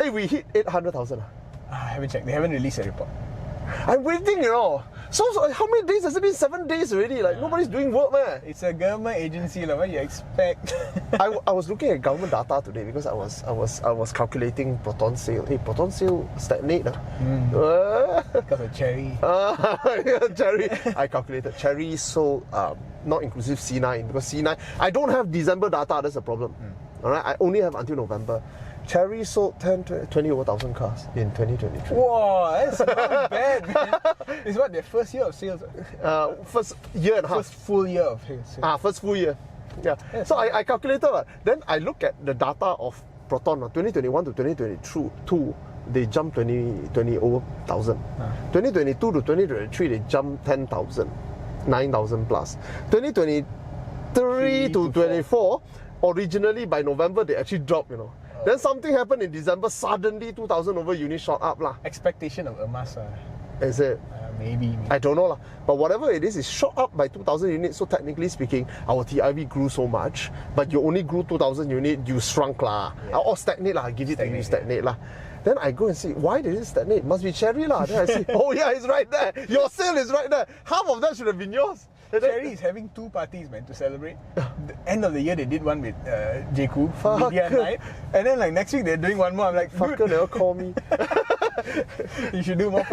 Hey, we hit 800,000. I haven't checked. They haven't released a report. I'm waiting, So how many days has it been? 7 days already. Like, nobody's doing work, man. It's a government agency, what you expect? I was looking at government data today because I was calculating Proton sale. Hey, Proton sale stagnate. Because of Cherry. Cherry. I calculated Cherry sold not inclusive C9 because C9 I don't have December data. That's the problem. Alright, I only have until November. Cherry sold 20 over 1,000 cars in 2023. Whoa, that's not bad, man. It's what, their first year of sales? First year and a half. First full year of sales. First full year. Yeah. So I calculated. Then I look at the data of Proton. 2021 to 2022, they jumped 20 over 1,000. 2022 to 2023, they jumped 10,000, 9,000 plus. 2023 to 24, originally by November, they actually dropped, Then something happened in December, suddenly 2,000 over units shot up. Expectation of a mass. Is it? Maybe. I don't know. But whatever it is, shot up by 2,000 units. So technically speaking, our TIV grew so much, but you only grew 2,000 units, you shrunk. Or stagnate. I give it to you, stagnate. Then I go and see, why did it stagnate? Must be Cherry. Then I see, oh yeah, it's right there. Your sale is right there. Half of that should have been yours. Cherry is having 2 parties, man, to celebrate. The end of the year, they did one with Jeku, media night. And then, next week, they're doing one more. I'm like, fucker, never call me. You should do more.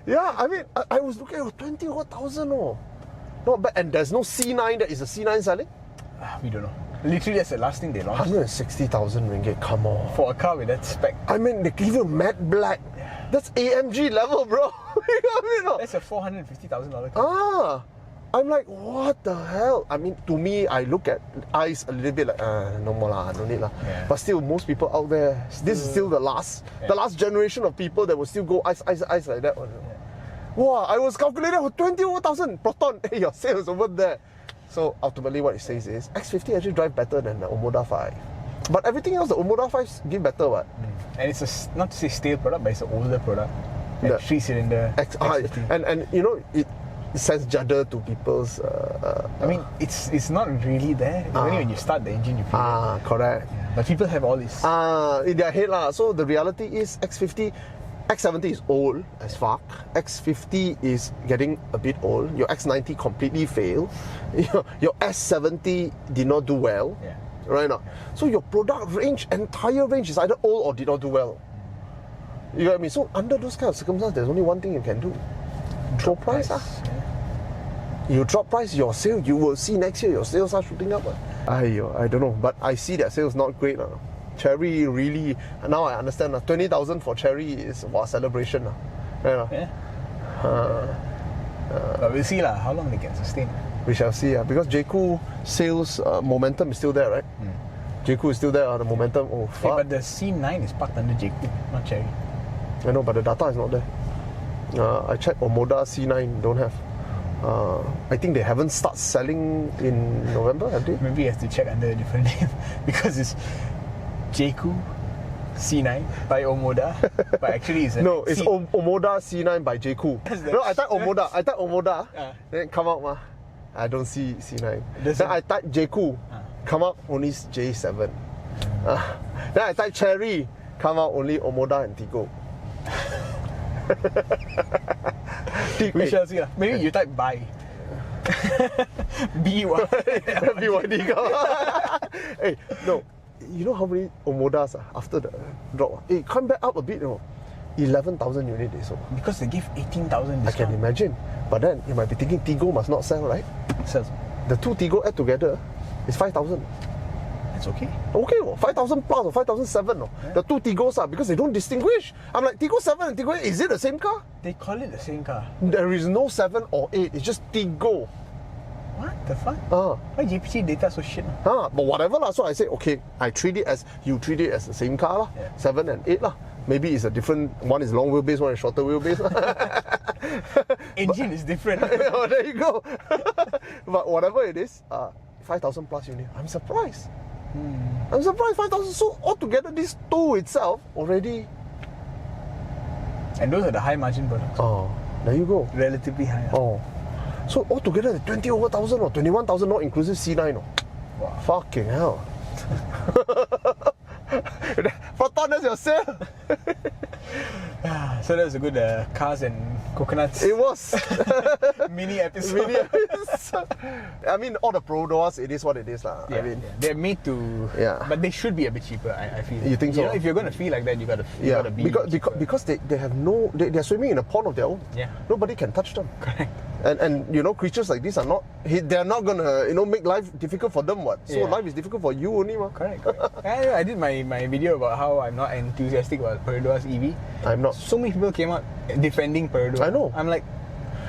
Yeah, I mean, I was looking at 20 over 1,000. Not bad. And there's no C9 that is a C9 selling? We don't know. Literally, that's the last thing they launched. 160,000 ringgit, come on. For a car with that spec. I mean, they give you matte black. That's AMG level, bro. That's a $450,000 car. I'm like, what the hell? I mean, to me, I look at ICE a little bit like, no more lah, no need lah. Yeah. But still, most people out there, this is still the last generation of people that will still go ICE like that one. Yeah. Wow, I was calculating for 20 over 1,000 Proton. Hey, your sales over there. So ultimately, what it says is X50 actually drive better than the Omoda 5. But everything else, the Omoda 5 give better, what? And it's not to say stale product, but it's an older product. The 3-cylinder X50. And it sends judder to people's. I mean, it's not really there. Only when you start the engine, you feel it. Correct. Yeah. But people have all this. In their head lah. So the reality is X50, X70 is old as fuck. X50 is getting a bit old. Your X90 completely failed. Your S70 did not do well. Yeah. Right now. So your product range, entire range is either old or did not do well. You get me? So under those kind of circumstances, there's only one thing you can do. Drop price. Yeah. You drop price, your sale, you will see next year your sales are shooting up. I don't know, but I see that sales not great. Cherry really, now I understand. 20,000 for Cherry is a celebration. Yeah. But we'll see how long they can sustain. We shall see, because Jeku sales momentum is still there, right? Jeku is still there, the momentum. Oh, fuck. Hey, but the C9 is parked under Jeku, not Cherry. I know, but the data is not there. I checked Omoda C9, don't have. I think they haven't started selling in November, have they? Maybe you have to check under a different name because it's Jeku C9 by Omoda, but actually it's it's Omoda C9 by Jeku. No, I type Omoda, then come out I don't see C9. Then I type Jeku, come out only J7. Then I type Cherry, come out only Omoda and Tigo. We shall see. Maybe you type buy. BYD. Hey, no. You know how many Omodas after the drop? It come back up a bit, 11,000 units they sold. Because they give 18,000 discount. I can imagine. But then you might be thinking Tigo must not sell, right? Sells. The two Tigo add together is 5,000. That's okay. Okay, 5,000 plus or 5,007. Yeah. The two Tigos are because they don't distinguish. I'm like, Tigo 7 and Tigo 8, is it the same car? They call it the same car. There is no 7 or 8, it's just Tigo. What the fuck? Why GPG data so shit? But whatever lah. So I say, okay, you treat it as the same car lah. Yeah. 7 and 8 lah. Maybe it's a different, one is long wheelbase, one is shorter wheelbase. Engine is different. Oh, there you go. But whatever it is, 5,000 plus unit. I'm surprised. I'm surprised 5,000. So altogether, this two itself already. And those are the high margin products. Oh, there you go. Relatively high. Oh. So altogether, 20 over 1,000 or 21,000, not inclusive C9. Wow. Fucking hell. Proton as your sale. So that was a good cars and coconuts It was. mini episode. Really is. I mean, all the Peroduas, it is what it is. Yeah, I mean, they're made to, Yeah. but they should be a bit cheaper. I feel. You think so? You know, if you're going to feel like that, you gotta be because they have no, they're swimming in a pond of their own. Yeah. Nobody can touch them. correct. And you know, creatures like these are not, they're not gonna, you know, make life difficult for them, what? So Yeah. life is difficult for you only, ma. Correct. I did my video about how I'm not enthusiastic about Perodua's EV. I'm not. So many people came out defending Perodua. I know. I'm like,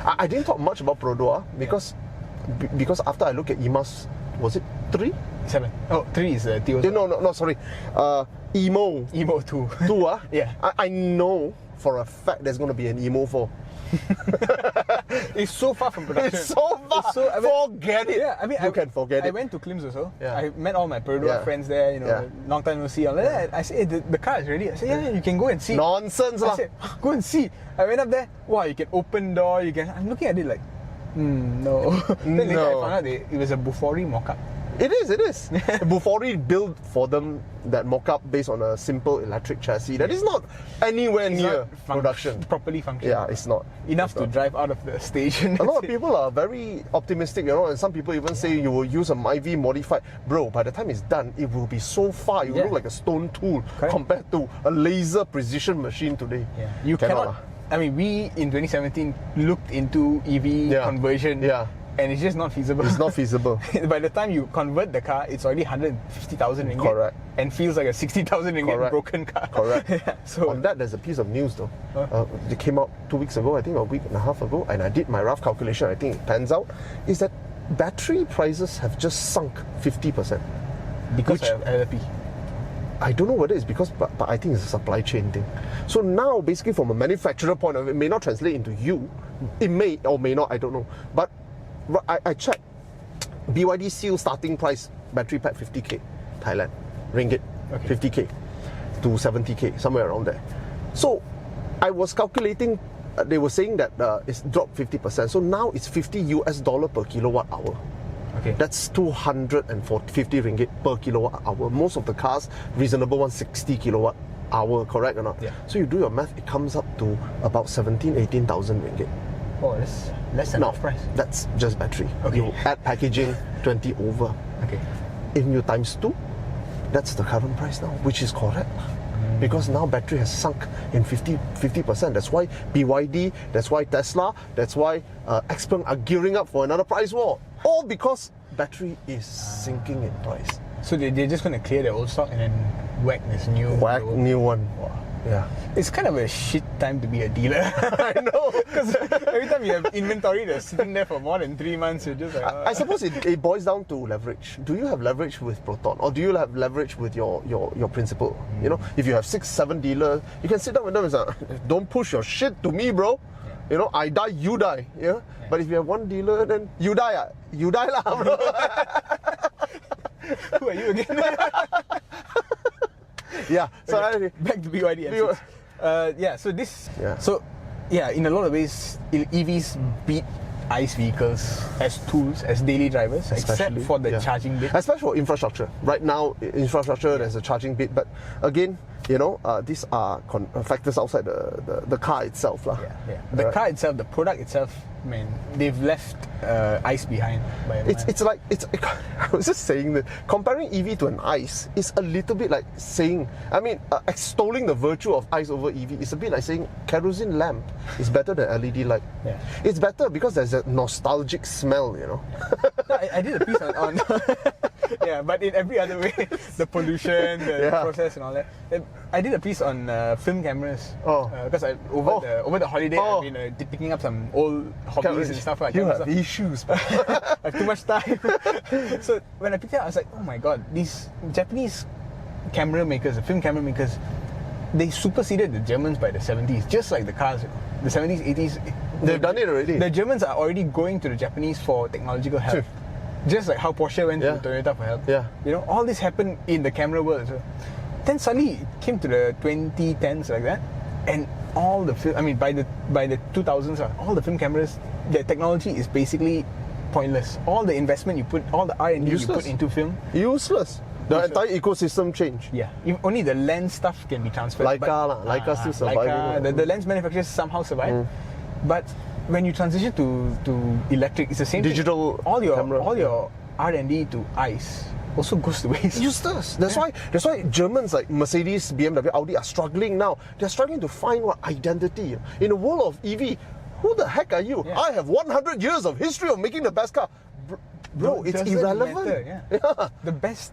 I didn't talk much about Perodua because after I look at EMA's, was it 3? 7. Oh, 3 is Theo. No, sorry. Emo Emo 2. 2, Yeah. I know for a fact there's going to be an Emo 4. It's so far from production. It's so far. Forget it. Yeah, I mean, you can forget I it. went to Klims also. Yeah. I met all my Perodua Yeah. friends there. You know, Yeah. long time no see. All that. I said, hey, the car is ready. I said, yeah, you can go and see. Nonsense I lah. said, go and see. I went up there. Wow, you can open door. You can. I'm looking at it like, no. Then later I No. found out it was a Bufori mock-up. It is. Bufori built for them that mock-up based on a simple electric chassis that is not anywhere It's near not production. properly functional. Yeah, it's not. Enough It's to not. drive out of the station. A lot of people are very optimistic, you know, and some people even say you will use a Myvi modified. Bro, by the time it's done, it will be so far. It will Yeah. look like a stone tool Correct. compared to a laser precision machine today. Yeah. You cannot. I mean, we in 2017 looked into EV Yeah. conversion. Yeah. And it's just not feasible. It's not feasible. By the time you convert the car, it's already 150,000 ringgit. Correct. And feels like a 60,000 ringgit Correct. broken car. Correct. Yeah, so On that, there's a piece of news though. Huh? It came out 2 weeks ago, I think, or a week and a half ago, and I did my rough calculation. I think it pans out. Is that battery prices have just sunk 50%. because which- of LLP. I don't know whether it's because, but I think it's a supply chain thing. So now, basically, from a manufacturer point of view, it may not translate into you. It may or may not. I don't know. But I checked. BYD seal starting price battery pack 50k, Thailand, ringgit, Okay. 50k to 70k, somewhere around there. So I was calculating. They were saying that it's dropped 50%. So now it's $50 per kilowatt hour. Okay. That's 250 ringgit per kilowatt hour. Most of the cars, reasonable ones, 60 kilowatt hour, correct or not? Yeah. So you do your math, it comes up to about 18,000 ringgit. Oh, that's less than half price. That's just battery. Okay. You add packaging, 20 over. Okay. If you times 2, that's the current price now, which is correct. Because now battery has sunk in 50%. That's why BYD, that's why Tesla, that's why Xpeng are gearing up for another price war. All because battery is sinking in price. So they're just going to clear their old stock and then whack this new. Whack new one. Wow. Yeah. It's kind of a shit time to be a dealer. I know. Because every time you have inventory that's sitting there for more than 3 months, you're just like, I suppose it boils down to leverage. Do you have leverage with Proton, or do you have leverage with your principal? You know, if you have 6, 7 dealers, you can sit down with them and say, "Don't push your shit to me, bro. You know, I die, you die." Yeah. But if you have one dealer, then you die. You die lah, bro. who are you again? Yeah. So Back to BYD M6. Yeah, so this. Yeah. So, yeah, in a lot of ways, EVs beat ICE vehicles as tools, as daily drivers, except for the charging bit. Especially for infrastructure. Right now, infrastructure, there's a charging bit. But again, you know, these are factors outside the car itself. Yeah. The car itself, the product itself, man, they've left ICE behind. It's like I was just saying that comparing EV to an ICE is a little bit like saying, I mean, extolling the virtue of ICE over EV is a bit like saying kerosene lamp is better than LED light. Yeah. It's better because there's a nostalgic smell, you know. No, I did a piece on yeah, but in every other way, the pollution, the process, and all that. I did a piece on film cameras. Because over the holiday, I've been picking up some old hobbies and stuff like that. You have issues. I have too much time. So when I picked it up, I was like, oh my god, these Japanese camera makers, the film camera makers, they superseded the Germans by the 70s, just like the cars. The 70s, 80s. They've done it already. The Germans are already going to the Japanese for technological help. Just like how Porsche went to Toyota for help. Yeah. You know, all this happened in the camera world as well. Then suddenly it came to the 2010s like that, and all the film, I mean by the 2000s, all the film cameras, the technology is basically pointless. All the investment you put, all the R&D you put into film, Useless. The entire ecosystem changed. Yeah, only the lens stuff can be transferred. Leica still surviving. The lens manufacturers somehow survive, but when you transition to electric, it's the same digital thing. All camera. your R&D to ICE also goes to waste. Useless. That's why Germans like Mercedes, BMW, Audi are struggling now. They're struggling to find what identity. In the world of EV, who the heck are you? Yeah. I have 100 years of history of making the best car. Bro, it's irrelevant. Matter, The best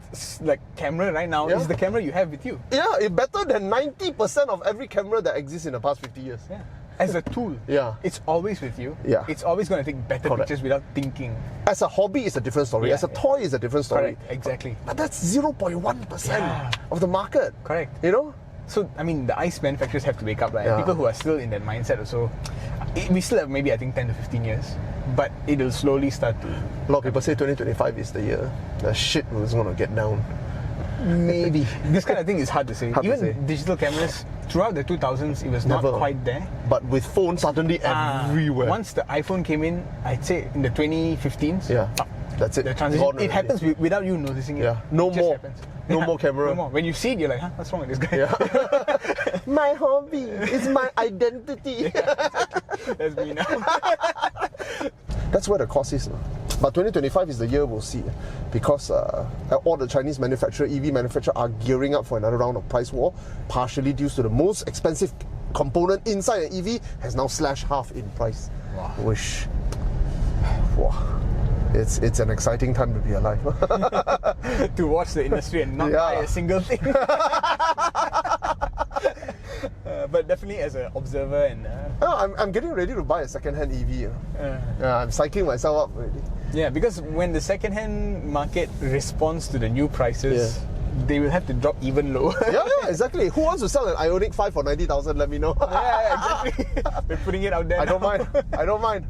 camera right now is the camera you have with you. Yeah, it's better than 90% of every camera that exists in the past 50 years. Yeah. As a tool, it's always with you. Yeah. It's always going to take better pictures without thinking. As a hobby, it's a different story. As a toy, it's a different story. Correct, exactly. But that's 0.1% of the market. Correct. You know? So, I mean, the ICE manufacturers have to wake up, right? Yeah. People who are still in that mindset also, we still have maybe, I think, 10 to 15 years. But it'll slowly start to... A lot of people say 2025 is the year. The shit was going to get down. Maybe. This kind of thing is hard to say. Even digital cameras, throughout the 2000s, it was not quite there. But with phones suddenly everywhere. Once the iPhone came in, I'd say in the 2015s, that's it. The transition, it happens without you noticing it. Yeah, no more. No more camera. No more. When you see it, you're like, what's wrong with this guy? Yeah. My hobby is my identity. Exactly. That's me now. That's where the cost is. But 2025 is the year we'll see, because all the Chinese EV manufacturers are gearing up for another round of price war, partially due to the most expensive component inside an EV has now slashed half in price. Wow. It's an exciting time to be alive. To watch the industry and not buy a single thing. But definitely as an observer and... I'm getting ready to buy a second-hand EV. I'm psyching myself up already. Yeah, because when the second-hand market responds to the new prices, they will have to drop even lower. Yeah, exactly. Who wants to sell an Ioniq 5 for 90,000? Let me know. Yeah, exactly. We're putting it out there. I don't mind.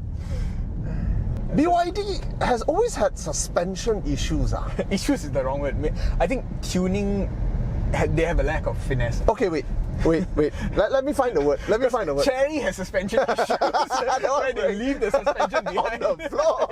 BYD has always had suspension issues. Issues is the wrong word. I think tuning, they have a lack of finesse. Okay, wait. Let me find the word. Cherry has suspension issues. Where they leave the suspension behind. On the floor.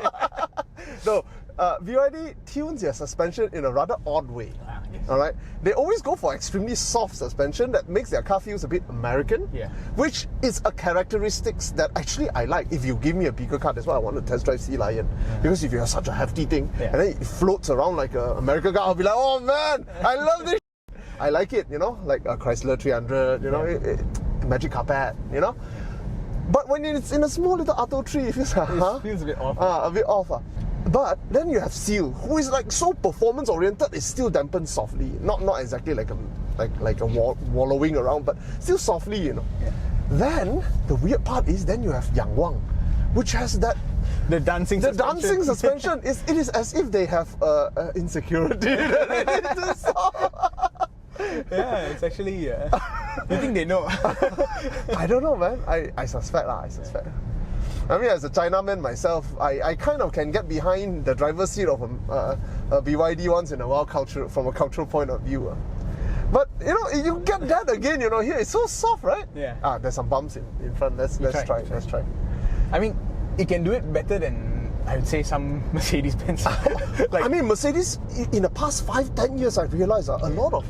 No, BYD tunes their suspension in a rather odd way. Yes. All right, they always go for extremely soft suspension that makes their car feels a bit American. Yeah. Which is a characteristics that actually I like. If you give me a bigger car, that's why I want to test drive Sea Lion. Because if you have such a hefty thing and then it floats around like an American car, I'll be like, oh man, I love this. I like it, like a Chrysler 300, magic carpet, But when it's in a small little Auto 3, it feels like, it feels a bit off. A bit off. But then you have Seal, who is like so performance oriented, it's still dampened softly. Not exactly like a wallowing around, but still softly, Yeah. Then the weird part is then you have Yang Wang, which has that the dancing suspension. It is as if they have insecurity. Yeah, it's actually. You think they know? I don't know, man. I suspect. I mean, as a Chinaman myself, I kind of can get behind the driver's seat of a BYD once in a while, from a cultural point of view. But you get that again. Here it's so soft, right? Yeah. There's some bumps in front. Let's try. Let's try. I mean, it can do it better than, I would say, some Mercedes-Benz. Mercedes in the past 5-10 years, I've realized a lot of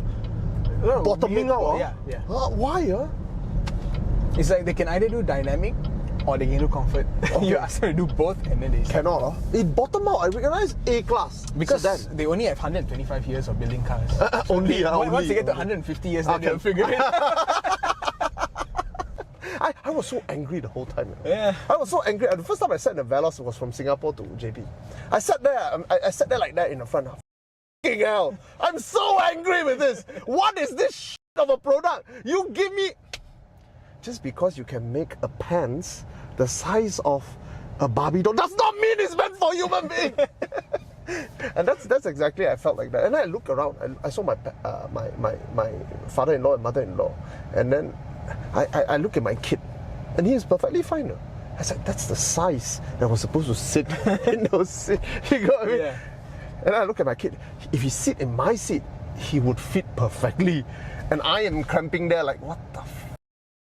bottoming out. Yeah. Why? It's like they can either do dynamic or they can do comfort. Okay. You ask them to do both and then they cannot. It bottom out. I recognize A-class because they only have 125 years of building cars. Only. Once they get to 150 years, then they'll figure it out. I was so angry the whole time. Yeah. I was so angry. The first time I sat in the Veloz was from Singapore to JB. I sat there like that in the front. Fucking hell! I'm so angry with this. What is this shit of a product? You give me... Just because you can make a pants the size of a Barbie doll does not mean it's meant for human being. And that's exactly I felt like that. And I looked around and I saw my father-in-law and mother-in-law, and then I look at my kid, and he is perfectly fine. I said, that's the size that was supposed to sit in those seats. You got me? Yeah. And I look at my kid. If he sit in my seat, he would fit perfectly. And I am cramping there like, what the f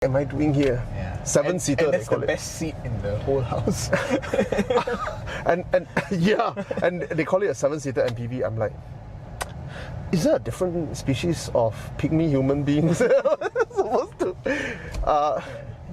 am I doing here? Yeah. 7-seater, and that's they call the best seat in the whole house. and they call it a 7-seater MPV. I'm like, is there a different species of pygmy human beings supposed to?